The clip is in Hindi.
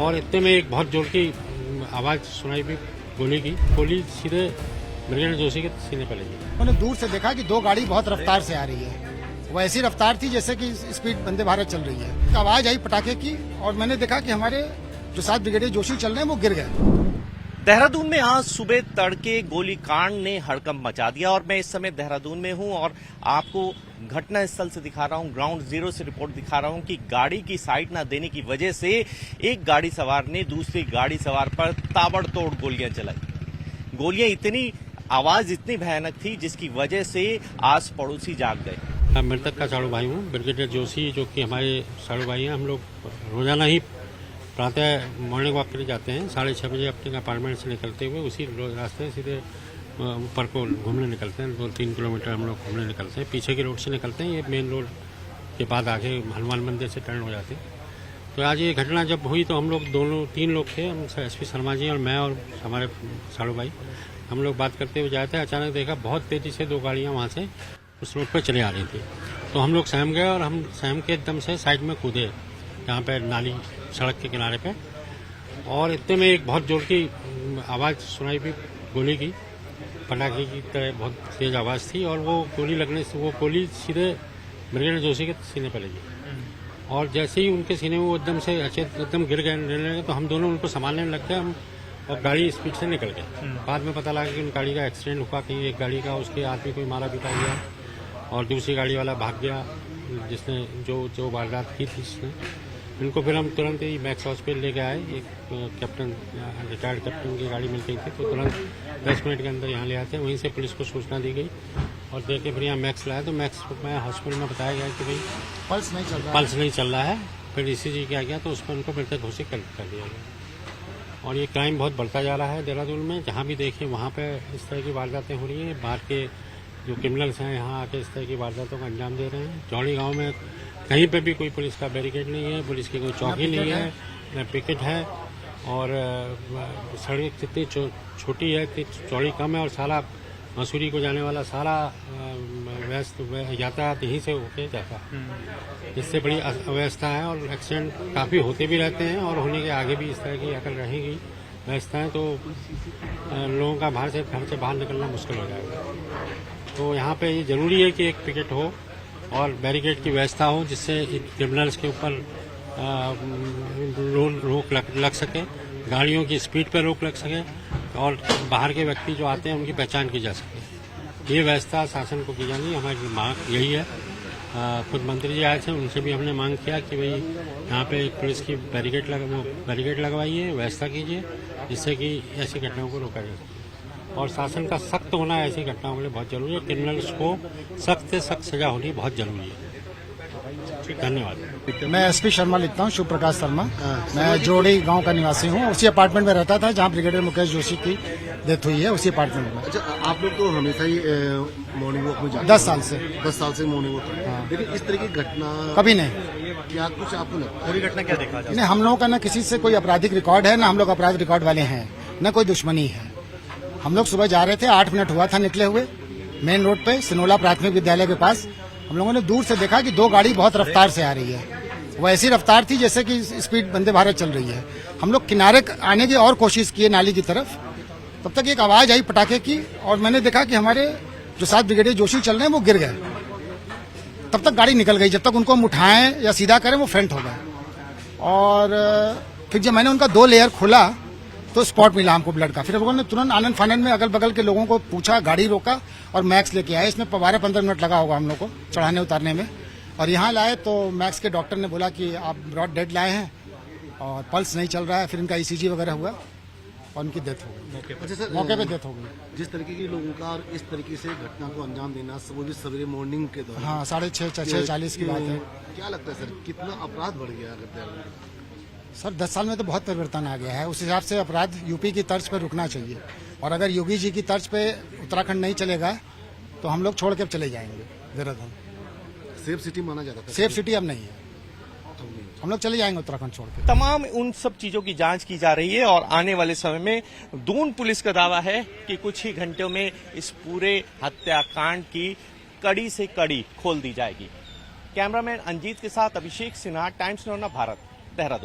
और इतने में एक बहुत जोर की आवाज़ सुनाई भी गोली की। गोली सीधे ब्रिगेडियर जोशी के सीने पर लगी। मैंने दूर से देखा कि दो गाड़ी बहुत रफ्तार से आ रही है, वो ऐसी रफ्तार थी जैसे कि स्पीड वंदे भारत चल रही है। आवाज आई पटाखे की और मैंने देखा कि हमारे जो साथ ब्रिगेडियर जोशी चल रहे हैं वो गिर गए। देहरादून में आज सुबह तड़के गोलीकांड ने हड़कंप मचा दिया और मैं इस समय देहरादून में हूं और आपको घटना स्थल से दिखा रहा हूं, ग्राउंड जीरो से रिपोर्ट दिखा रहा हूं कि गाड़ी की साइड ना देने की वजह से एक गाड़ी सवार ने दूसरी गाड़ी सवार पर ताबड़तोड़ गोलियां चलाई। गोलियां इतनी आवाज इतनी भयानक थी जिसकी वजह से आस पड़ोसी जाग गए। मैं मृतक का साड़ू भाई हूँ, ब्रिगेडियर जोशी, जो कि हमारे साड़ू भाई हैं। हम लोग रोजाना ही प्रातः मॉर्निंग वॉक के लिए जाते हैं। 6:30 बजे अपने अपार्टमेंट से निकलते हुए उसी रास्ते सीधे ऊपर को घूमने निकलते हैं। 2-3 किलोमीटर हम लोग घूमने निकलते हैं। पीछे की रोड से निकलते हैं, ये मेन रोड के बाद आगे हनुमान मंदिर से टर्न हो जाते हैं। तो आज ये घटना जब हुई तो हम लोग 3 लोग थे, हम SP शर्मा जी और मैं और हमारे साड़ू भाई, हम लोग बात करते हुए जाते हैं। अचानक देखा बहुत तेजी से 2 गाड़ियाँ वहाँ से उस रोड पर चले आ रही थी। तो हम लोग सहम गए और हम सहम के एकदम से साइड में कूदे, यहाँ पे नाली सड़क के किनारे पे। और इतने में एक बहुत जोर की आवाज़ सुनाई भी गोली की, पटाखे की तरह बहुत तेज आवाज़ थी। और वो गोली लगने से वो गोली सीधे ब्रिगेडियर जोशी के सीने पर लगी। और जैसे ही उनके सीने में वो एकदम से एकदम गिर गए तो हम दोनों उनको संभालने लग गए। हम और गाड़ी स्पीड से निकल गए। बाद में पता लगा कि उन गाड़ी का एक्सीडेंट हुआ, कहीं एक गाड़ी का उसके आदमी कोई मारा पीटा गया और दूसरी गाड़ी वाला भाग गया, जिसने जो वारदात की थी जिसने। इनको फिर हम तुरंत ही मैक्स हॉस्पिटल लेके आए। एक कैप्टन, रिटायर्ड कैप्टन की गाड़ी मिल गई थी, तो तुरंत 10 मिनट के अंदर यहाँ ले आते हैं। वहीं से पुलिस को सूचना दी गई और देख के फिर यहाँ मैक्स लाया। तो मैक्स में हॉस्पिटल में बताया गया कि भाई पल्स नहीं चल रहा है। फिर ECG किया गया तो उस पर उनको मृतक घोषित कर दिया गया। और ये क्राइम बहुत बढ़ता जा रहा है देहरादून में। जहाँ भी देखें वहाँ पे इस तरह की वारदातें हो रही हैं। बाहर के जो क्रिमिनल्स हैं यहाँ आके इस तरह की वारदातों को अंजाम दे रहे हैं। चौड़ी गांव में कहीं पे भी कोई पुलिस का बैरिकेड नहीं है, पुलिस की कोई चौकी नहीं है, न पिकेट है। और सड़क जितनी छोटी है, इतनी चौड़ी कम है और सारा मसूरी को जाने वाला सारा व्यस्त यातायात यहीं से होके जाता है। इससे बड़ी अव्यवस्था है और एक्सीडेंट काफ़ी होते भी रहते हैं और होने के आगे भी इस तरह की अकल रहेगी व्यवस्थाएं तो लोगों का घर से बाहर निकलना मुश्किल हो जाएगा। तो यहाँ पे ये जरूरी है कि एक पिकेट हो और बैरिकेड की व्यवस्था हो, जिससे क्रिमिनल्स के ऊपर रोक लग सके, गाड़ियों की स्पीड पर रोक लग सके और बाहर के व्यक्ति जो आते हैं उनकी पहचान की जा सके। ये व्यवस्था शासन को की जानी, हमारी मांग यही है। खुद मंत्री जी आए थे, उनसे भी हमने मांग किया कि भाई यहाँ पे पुलिस की बैरिकेड लगवाइए, व्यवस्था कीजिए, जिससे कि ऐसी घटनाओं को रोका जा सके। और शासन का सख्त होना ऐसी घटनाओं के लिए बहुत जरूरी है। क्रिमिनल्स को सख्त से सख्त सजा होनी बहुत जरूरी है। धन्यवाद। मैं SP शर्मा लिखता हूँ, शिव प्रकाश शर्मा। मैं जोड़ी गांव का निवासी हूँ। उसी अपार्टमेंट में रहता था जहाँ ब्रिगेडियर मुकेश जोशी की डेथ हुई है, उसी अपार्टमेंट में। अच्छा, आप लोग तो हमेशा ही मॉर्निंग वॉक में जाते हैं? 10 साल से मॉर्निंग वॉक। हाँ। लेकिन इस तरह की घटना कभी नहीं। क्या कुछ आपको लगता है? पूरी घटना क्या देखा जाए? नहीं, हम लोगों का न किसी से कोई आपराधिक रिकॉर्ड है, न हम लोग अपराध रिकॉर्ड वाले हैं, न कोई दुश्मनी है। हम लोग सुबह जा रहे थे, 8 मिनट हुआ था निकले हुए, मेन रोड पे सिनोला प्राथमिक विद्यालय के पास। हम लोगों ने दूर से देखा कि 2 गाड़ी बहुत रफ्तार से आ रही है, वो ऐसी रफ्तार थी जैसे कि स्पीड वंदे भारत चल रही है। हम लोग किनारे आने की और कोशिश किए नाली की तरफ, तब तक एक आवाज आई पटाखे की और मैंने देखा कि हमारे जो साथ ब्रिगेडियर जोशी चल रहे हैं वो गिर गए। तब तक गाड़ी निकल गई। जब तक उनको हम उठाएं या सीधा करें वो फेंट हो गए। और फिर जब मैंने उनका 2 लेयर खोला तो स्पॉट मिला हमको ब्लड का। फिर लोगों ने तुरंत आनंद फानंद में अगल बगल के लोगों को पूछा, गाड़ी रोका और मैक्स लेके आए। इसमें 12-15 मिनट लगा होगा हम लोग को चढ़ाने उतारने में। और यहाँ लाए तो मैक्स के डॉक्टर ने बोला कि आप ब्रॉड डेड लाए हैं और पल्स नहीं चल रहा है। फिर इनका ECG वगैरह हुआ और उनकी डेथ हो गई। अच्छा सर, मौके पे डेथ हो गई। जिस तरीके के लोगों का और इस तरीके से घटना को अंजाम देना, वो भी सवेरे मॉर्निंग के दौरान। हाँ, 6:30 की बात है। क्या लगता है सर, कितना अपराध बढ़ गया अगर? सर 10 साल में तो बहुत परिवर्तन आ गया है। उस हिसाब से अपराध यूपी की तर्ज पर रुकना चाहिए। और अगर योगी जी की तर्ज पे उत्तराखंड नहीं चलेगा तो हम लोग छोड़ के चले जाएंगे देहरादून। सेफ सिटी माना जाता था? सेफ सिटी अब नहीं है, हम लोग चले जाएंगे उत्तराखंड छोड़ के। तमाम उन सब चीजों की जांच की जा रही है और आने वाले समय में दून पुलिस का दावा है कि कुछ ही घंटों में इस पूरे हत्याकांड की कड़ी से कड़ी खोल दी जाएगी। कैमरामैन अंजीत के साथ अभिषेक सिन्हा, टाइम्स 9 भारत, देहरादून।